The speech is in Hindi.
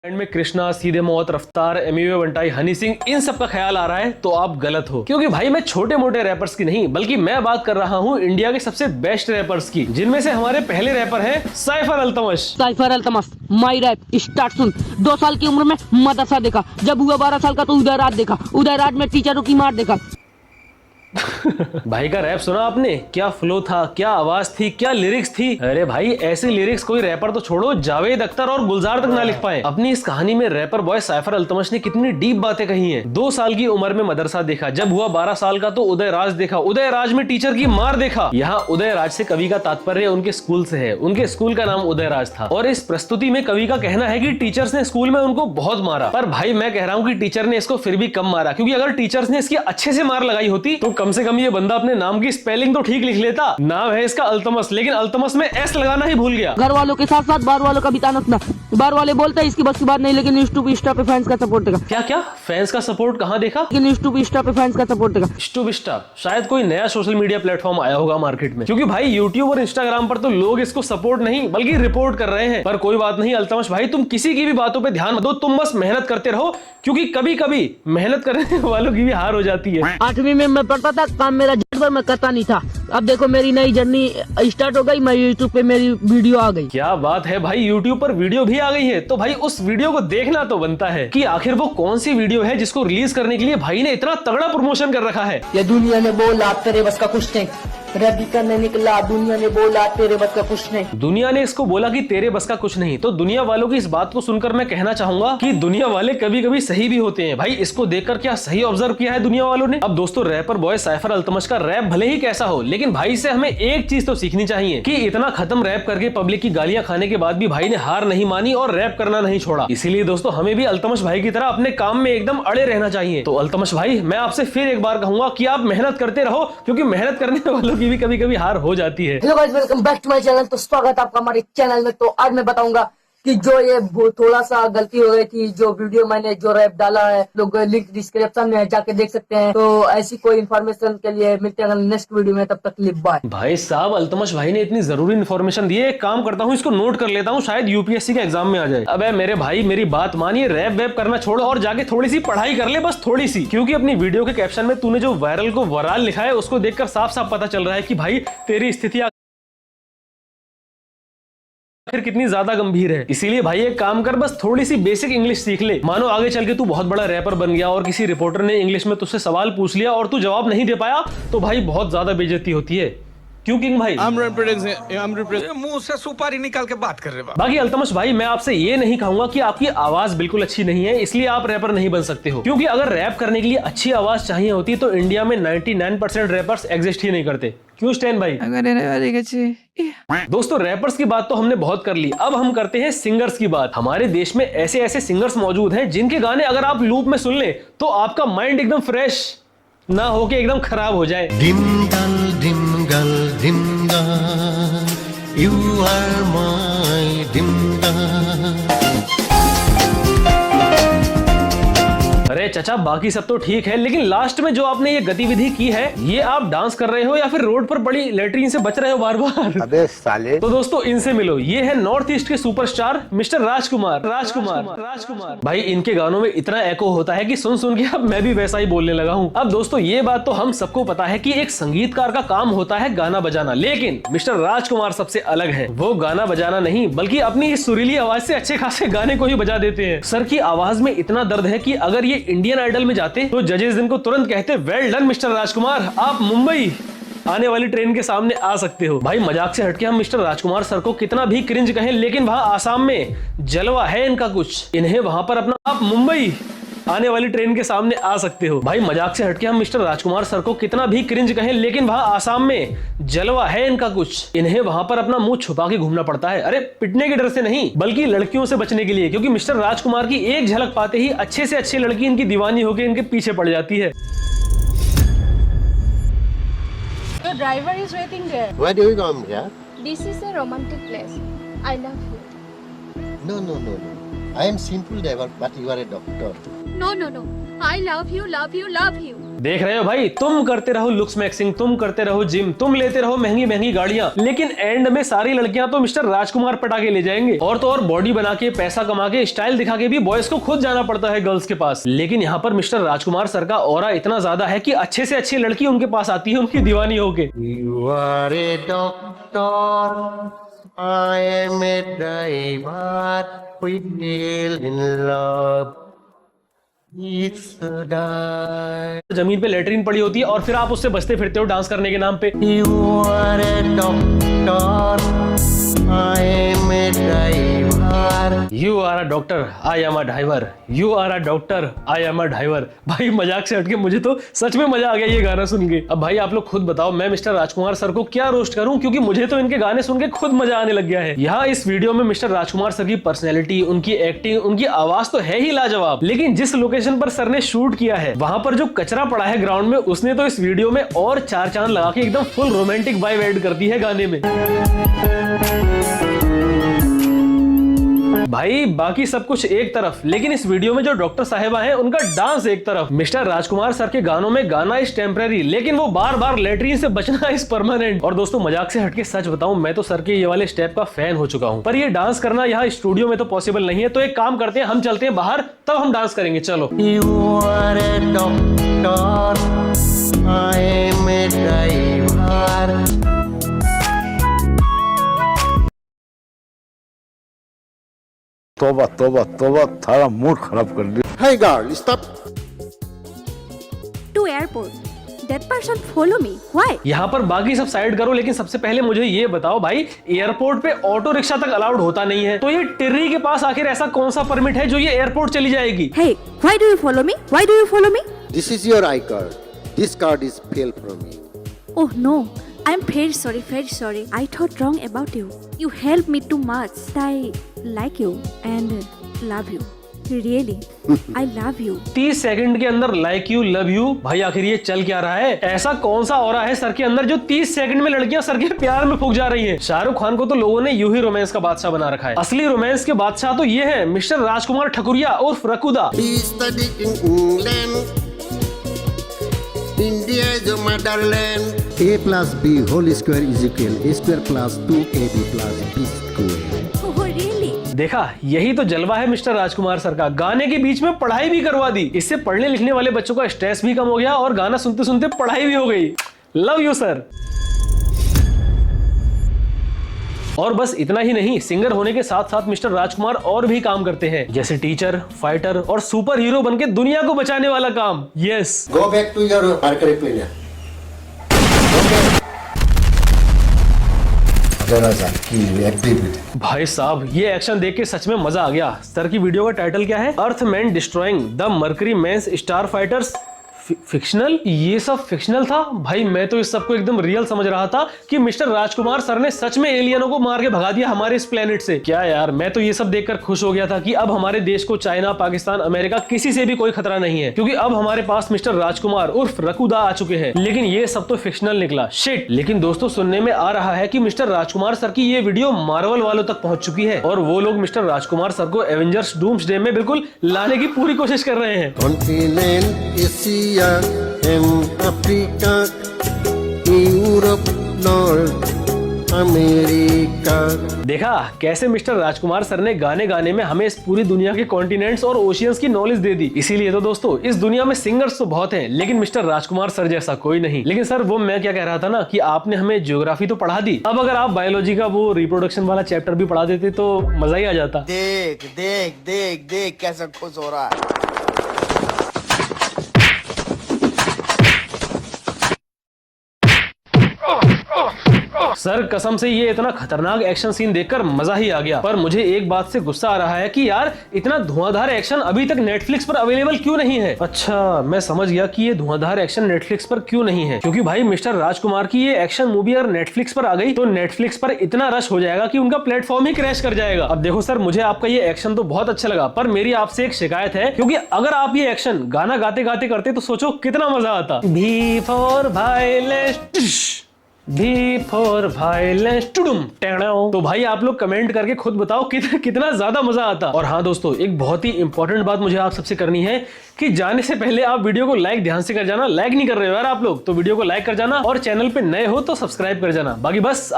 एंड में कृष्णा, सीधे मौत, रफ्तार, एमिवे बंटाई, हनी सिंह, इन सब का ख्याल आ रहा है तो आप गलत हो, क्योंकि भाई मैं छोटे मोटे रैपर्स की नहीं बल्कि मैं बात कर रहा हूँ इंडिया के सबसे बेस्ट रैपर्स की, जिनमें से हमारे पहले रैपर हैं साइफर अल्तमश। साइफर अल्तमश, माई रैप स्टार्ट सुन। 2 साल की उम्र में मदरसा देखा, जब हुआ 12 साल का तो उदय राज देखा, उदय राज में टीचरों की मार देखा। भाई का रैप सुना आपने? क्या फ्लो था, क्या आवाज थी, क्या लिरिक्स थी। अरे भाई ऐसी लिरिक्स कोई रैपर तो छोड़ो, जावेद अख्तर और गुलजार तक ना लिख पाए। अपनी इस कहानी में रैपर बॉय साइफर अल्तमश ने कितनी डीप बातें कही हैं। 2 साल की उम्र में मदरसा देखा, जब हुआ 12 साल का तो उदय राज देखा, उदय राज में टीचर की मार देखा। यहाँ उदय राज से कवि का तात्पर्य उनके स्कूल से है। उनके स्कूल का नाम उदय राज था और इस प्रस्तुति में कवि का कहना है कि टीचर्स ने स्कूल में उनको बहुत मारा। पर भाई मैं कह रहा हूँ कि टीचर ने इसको फिर भी कम मारा, क्योंकि अगर टीचर्स ने इसकी अच्छे से मार लगाई होती तो कम से कम ये बंदा अपने नाम की स्पेलिंग तो ठीक लिख लेता। नाम है इसका अल्तमस, लेकिन अल्तमस में एस लगाना ही भूल गया। घर वालों के साथ साथ बाहर वालों का भी ताना सुना। बाहर वाले बोलते हैं इसकी बस की बात नहीं, लेकिन यूट्यूब इंस्टा पे फैंस का सपोर्ट देगा। क्या क्या फैंस का सपोर्ट कहाँ देखा? लेकिन यूट्यूब इंस्टा पे फैंस का सपोर्ट देगा। इंस्टा शायद कोई नया सोशल मीडिया प्लेटफॉर्म आया होगा मार्केट में, क्योंकि भाई यूट्यूब और इंस्टाग्राम पर तो लोग इसको सपोर्ट नहीं बल्कि रिपोर्ट कर रहे हैं। पर कोई बात नहीं अल्तमश भाई, तुम किसी की भी बातों पे ध्यान मत दो, तुम बस मेहनत करते रहो, क्योंकि कभी कभी मेहनत करने वालों की भी हार हो जाती है। 8वीं में मैं पढ़ता था, काम मेरा जट पर मैं करता नहीं था। अब देखो मेरी नई जर्नी स्टार्ट हो गई, मैं यूट्यूब पे मेरी वीडियो आ गई। क्या बात है भाई, यूट्यूब पर वीडियो भी आ गई है, तो भाई उस वीडियो को देखना तो बनता है कि आखिर वो कौन सी वीडियो है जिसको रिलीज करने के लिए भाई ने इतना तगड़ा प्रमोशन कर रखा है। ये दुनिया ने बोला तेरे बस का कुछ नहीं, रबी करने निकला, दुनिया ने बोला तेरे बस का कुछ नहीं। दुनिया ने इसको बोला कि तेरे बस का कुछ नहीं, तो दुनिया वालों की इस बात को सुनकर मैं कहना चाहूंगा कि दुनिया वाले कभी कभी सही भी होते हैं। भाई इसको देखकर क्या सही ऑब्जर्व किया है दुनिया वालों ने। अब दोस्तों रैपर बॉय साइफर अल्तमश का रैप भले ही कैसा हो, लेकिन भाई से हमें एक चीज तो सीखनी चाहिए कि इतना खत्म रैप करके पब्लिक की गालियां खाने के बाद भी भाई ने हार नहीं मानी और रैप करना नहीं छोड़ा। इसीलिए दोस्तों हमें भी अल्तमश भाई की तरह अपने काम में एकदम अड़े रहना चाहिए। तो अल्तमश भाई मैं आपसे फिर एक बार कहूंगा कि आप मेहनत करते रहो, क्योंकि मेहनत करने वालों की भी कभी कभी हार हो जाती है। Hello guys, welcome back to my channel. तो स्वागत है आपका हमारे चैनल में। तो आज मैं बताऊंगा कि जो ये थोड़ा सा गलती हो गई थी, जो वीडियो मैंने जो रैप डाला है, लोग लिंक डिस्क्रिप्शन में जाके देख सकते हैं। तो ऐसी कोई इन्फॉर्मेशन के लिए मिलते हैं नेक्स्ट वीडियो में, तब तक के लिए बाय। भाई साहब अल्तमश भाई ने इतनी जरूरी इन्फॉर्मेशन दी है, एक काम करता हूँ इसको नोट कर लेता हूँ, शायद यूपीएससी के एग्जाम में आ जाए। अबे मेरे भाई मेरी बात मानिए, रैप वैप करना छोड़ो और जाके थोड़ी सी पढ़ाई कर ले, बस थोड़ी सी, क्योंकि अपनी वीडियो के कैप्शन में तूने जो वायरल को वराल लिखा है उसको देखकर साफ साफ पता चल रहा है कि भाई तेरी स्थिति आखिर कितनी ज्यादा गंभीर है। इसीलिए भाई एक काम कर, बस थोड़ी सी बेसिक इंग्लिश सीख ले। मानो आगे चल के तू बहुत बड़ा रैपर बन गया और किसी रिपोर्टर ने इंग्लिश में तुझसे सवाल पूछ लिया और तू जवाब नहीं दे पाया, तो भाई बहुत ज्यादा बेइज्जती होती है। क्यों किंग भाई? मुंह से सुपारी निकाल के बात कर रहे हो। बाकी अल्तमश भाई मैं आपसे ये नहीं कहूंगा कि आपकी आवाज बिल्कुल अच्छी नहीं है इसलिए आप रैपर नहीं बन सकते हो, क्योंकि अगर रैप करने के लिए अच्छी आवाज चाहिए होती तो इंडिया में 99% रैपर्स एग्जिस्ट ही नहीं करते। क्यों स्टैन भाई? दोस्तों रैपर्स की बात तो हमने बहुत कर ली, अब हम करते हैं सिंगर्स की बात। हमारे देश में ऐसे ऐसे सिंगर्स मौजूद हैं जिनके गाने अगर आप लूप में सुन ले तो आपका माइंड एकदम फ्रेश ना होके एकदम खराब हो जाए। Dimgal, you are my dimgal. अरे चाचा बाकी सब तो ठीक है, लेकिन लास्ट में जो आपने ये गतिविधि की है, ये आप डांस कर रहे हो या फिर रोड पर पड़ी लेटरिन से बच रहे हो बार बार? अबे साले। तो दोस्तों इनसे मिलो, ये है नॉर्थ ईस्ट के सुपरस्टार मिस्टर राजकुमार। भाई इनके गानों में इतना एको होता है कि सुन सुन के अब मैं भी वैसा ही बोलने लगा हूँ। अब दोस्तों ये बात तो हम सबको पता है कि एक संगीतकार का काम होता है गाना बजाना, लेकिन मिस्टर राजकुमार सबसे अलग है। वो गाना बजाना नहीं बल्कि अपनी इस सुरीली आवाज से अच्छे खासे गाने को ही बजा देते हैं। सर की आवाज में इतना दर्द है कि अगर ये इंडियन आइडल में जाते तो जजेस इनको तुरंत कहते वेल डन मिस्टर राजकुमार, आप मुंबई आने वाली ट्रेन के सामने आ सकते हो। भाई मजाक से हटके हम मिस्टर राजकुमार सर को कितना भी क्रिंज कहें, लेकिन वहां आसाम में जलवा है इनका कुछ, इन्हें वहां पर अपना आप मुंबई आने वाली ट्रेन के सामने आ सकते हो। भाई मजाक से हटके हम मिस्टर राजकुमार सर को कितना भी क्रिंज कहें, लेकिन वहां आसाम में जलवा है इनका कुछ, इन्हें वहां पर अपना मुंह छुपा के घूमना पड़ता है। अरे पिटने के डर से नहीं बल्कि लड़कियों से बचने के लिए, क्योंकि मिस्टर राजकुमार की एक झलक पाते ही अच्छे से अच्छी लड़की इनकी दीवानी होकर इनके पीछे पड़ जाती है। The driver is waiting there. Where do you come here? This is a romantic place. I love you. No. I am simple driver, but you are a doctor. No. I love you, love you, love you. देख रहे हो भाई, तुम करते रहो लुक्स मैक्सिंग, तुम करते रहो जिम, तुम लेते रहो महंगी महंगी गाड़ियां, लेकिन एंड में सारी लड़कियां तो मिस्टर राजकुमार पटा के ले जाएंगे। और तो और बॉडी बना के, पैसा कमा के, स्टाइल दिखा के भी बॉयज को खुद जाना पड़ता है गर्ल्स के पास। लेकिन यहाँ पर मिस्टर राजकुमार सर का ऑरा इतना ज्यादा है कि अच्छे से अच्छी लड़की उनके पास आती है उनकी दीवानी होके। You are a doctor, I am a driver, we fell in love. It's a die. जमीन पे लेटरिन पड़ी होती है और फिर आप उससे बचते फिरते हो डांस करने के नाम पे। You are a doctor, I am a driver. You are a doctor, I am a driver. You are a doctor, I am a driver. भाई मजाक से हटके मुझे तो सच में मजा आ गया ये गाना सुन के। अब भाई आप लोग खुद बताओ मैं मिस्टर राजकुमार सर को क्या रोस्ट करूं, क्योंकि मुझे तो इनके गाने सुन के खुद मजा आने लग गया है। यहाँ इस वीडियो में मिस्टर राजकुमार सर की पर्सनैलिटी, उनकी एक्टिंग, उनकी आवाज तो है ही लाजवाब, लेकिन जिस लोकेशन पर सर ने शूट किया है वहां पर जो कचरा पड़ा है ग्राउंड में, उसने तो इस वीडियो में और चार चांद लगा के एकदम फुल रोमांटिक वाइब ऐड कर दी है गाने में। भाई बाकी सब कुछ एक तरफ, लेकिन इस वीडियो में जो डॉक्टर साहिबा हैं उनका डांस एक तरफ। मिस्टर राजकुमार सर के गानों में गाना इज टेम्पररी, लेकिन वो बार बार लेटरिन से बचना इज परमानेंट। और दोस्तों मजाक से हटके सच बताऊं, मैं तो सर के ये वाले स्टेप का फैन हो चुका हूं, पर ये डांस करना यहाँ स्टूडियो में तो पॉसिबल नहीं है। तो एक काम करते हैं, हम चलते हैं बाहर, तब हम डांस करेंगे। चलो। You are a doctor, I am a driver. तोबा तोबा तोबा, थारा मूड खराब कर दिया। Hey girl, stop. To airport. That person follow me. Why? यहाँ पर बाकी सब साइड करो, लेकिन सबसे पहले मुझे ये बताओ भाई, एयरपोर्ट पे ऑटो रिक्शा तक अलाउड होता नहीं है, तो ये टिर्री के पास आखिर ऐसा कौन सा परमिट है जो ये एयरपोर्ट चली जाएगी? Hey, why do you follow me? Why do you follow me? This is your iCard. This card is fail from me. Oh no. I'm very sorry, very sorry. I thought wrong about you. You helped me too much. I like you and love you. Really, I love you. 30 second के अंदर लाइक यू, लव यू, भाई आखिर ये चल क्या रहा है? ऐसा कौन सा ऑरा है सर के अंदर जो 30 सेकंड में लड़कियां सर के प्यार में फूक जा रही हैं? शाहरुख खान को तो लोगों ने यूं ही रोमांस का बादशाह बना रखा है। असली रोमांस के बादशाह तो ये है मिस्टर राजकुमार ठकुरिया उर्फ रकुदा। He studied in England. India is your motherland. A plus B whole square is equal A square plus 2AB plus B square. Oh really? देखा, यही तो जलवा है मिस्टर राजकुमार सर का। गाने के बीच में पढ़ाई भी करवा दी। इससे पढ़ने लिखने वाले बच्चों का स्ट्रेस भी कम हो गया और गाना सुनते सुनते पढ़ाई भी हो गई। Love you sir. और बस इतना ही नहीं, सिंगर होने के साथ साथ मिस्टर राजकुमार और भी काम करते हैं, जैसे टीचर, फाइटर और सुपर हीरो बनके दुनिया को बचाने वाला काम। Yes. Go back to your Mercury planet. भाई साहब ये एक्शन देख के सच में मजा आ गया। सर की वीडियो का टाइटल क्या है? Earth man destroying the mercury men's star fighters. Fictional? ये सब फिक्शनल था? भाई मैं तो इस सब को एकदम रियल समझ रहा था कि मिस्टर राजकुमार सर ने सच में एलियनों को मार के भगा दिया हमारे इस प्लेनेट से। क्या यार, मैं तो ये सब देखकर खुश हो गया था कि अब हमारे देश को चाइना, पाकिस्तान, अमेरिका किसी से भी कोई खतरा नहीं है, क्योंकि अब हमारे पास मिस्टर राजकुमार उर्फ रकुदा आ चुके हैं। लेकिन ये सब तो फिक्शनल निकला। शिट। लेकिन दोस्तों सुनने में आ रहा है कि मिस्टर राजकुमार सर की ये वीडियो मार्वल वालों तक पहुंच चुकी है और वो लोग मिस्टर राजकुमार सर को एवेंजर्स डूम्सडे में बिल्कुल लाने की पूरी कोशिश कर रहे हैं। Continent Asia and Africa, Europe, North America. देखा कैसे मिस्टर राजकुमार सर ने गाने गाने में हमें इस पूरी दुनिया के कॉन्टिनेंट्स और ओशियंस की नॉलेज दे दी। इसीलिए तो दोस्तों इस दुनिया में सिंगर्स तो बहुत हैं, लेकिन मिस्टर राजकुमार सर जैसा कोई नहीं। लेकिन सर वो मैं क्या कह रहा था ना कि आपने हमें ज्योग्राफी तो पढ़ा दी, अब अगर आप बायोलॉजी का वो रिप्रोडक्शन वाला चैप्टर भी पढ़ा देते तो मजा ही आ जाता। देख देख देख देख कैसा खुश हो रहा है। सर कसम से ये इतना खतरनाक एक्शन सीन देखकर मजा ही आ गया। पर मुझे एक बात से गुस्सा आ रहा है कि यार इतना धुआंधार एक्शन अभी तक नेटफ्लिक्स पर अवेलेबल क्यों नहीं है? अच्छा मैं समझ गया कि ये धुआंधार एक्शन नेटफ्लिक्स पर क्यों नहीं है, क्योंकि भाई मिस्टर राजकुमार की ये एक्शन मूवी अगर नेटफ्लिक्स पर आ गई तो नेटफ्लिक्स पर इतना रश हो जाएगा कि उनका प्लेटफॉर्म ही क्रैश कर जाएगा। अब देखो सर, मुझे आपका ये एक्शन तो बहुत अच्छा लगा, पर मेरी आपसे एक शिकायत है, क्योंकि अगर आप ये एक्शन गाना गाते गाते करते तो सोचो कितना मजा आता। भी for violence. V for violence टुडुम टेढ़ाओ। तो भाई आप लोग कमेंट करके खुद बताओ कितना ज्यादा मजा आता। और हाँ दोस्तों, एक बहुत ही इंपॉर्टेंट बात मुझे आप सबसे करनी है कि जाने से पहले आप वीडियो को लाइक ध्यान से कर जाना। लाइक नहीं कर रहे हो यार आप लोग, तो वीडियो को लाइक कर जाना और चैनल पे नए हो तो सब्सक्राइब कर जाना। बाकी बस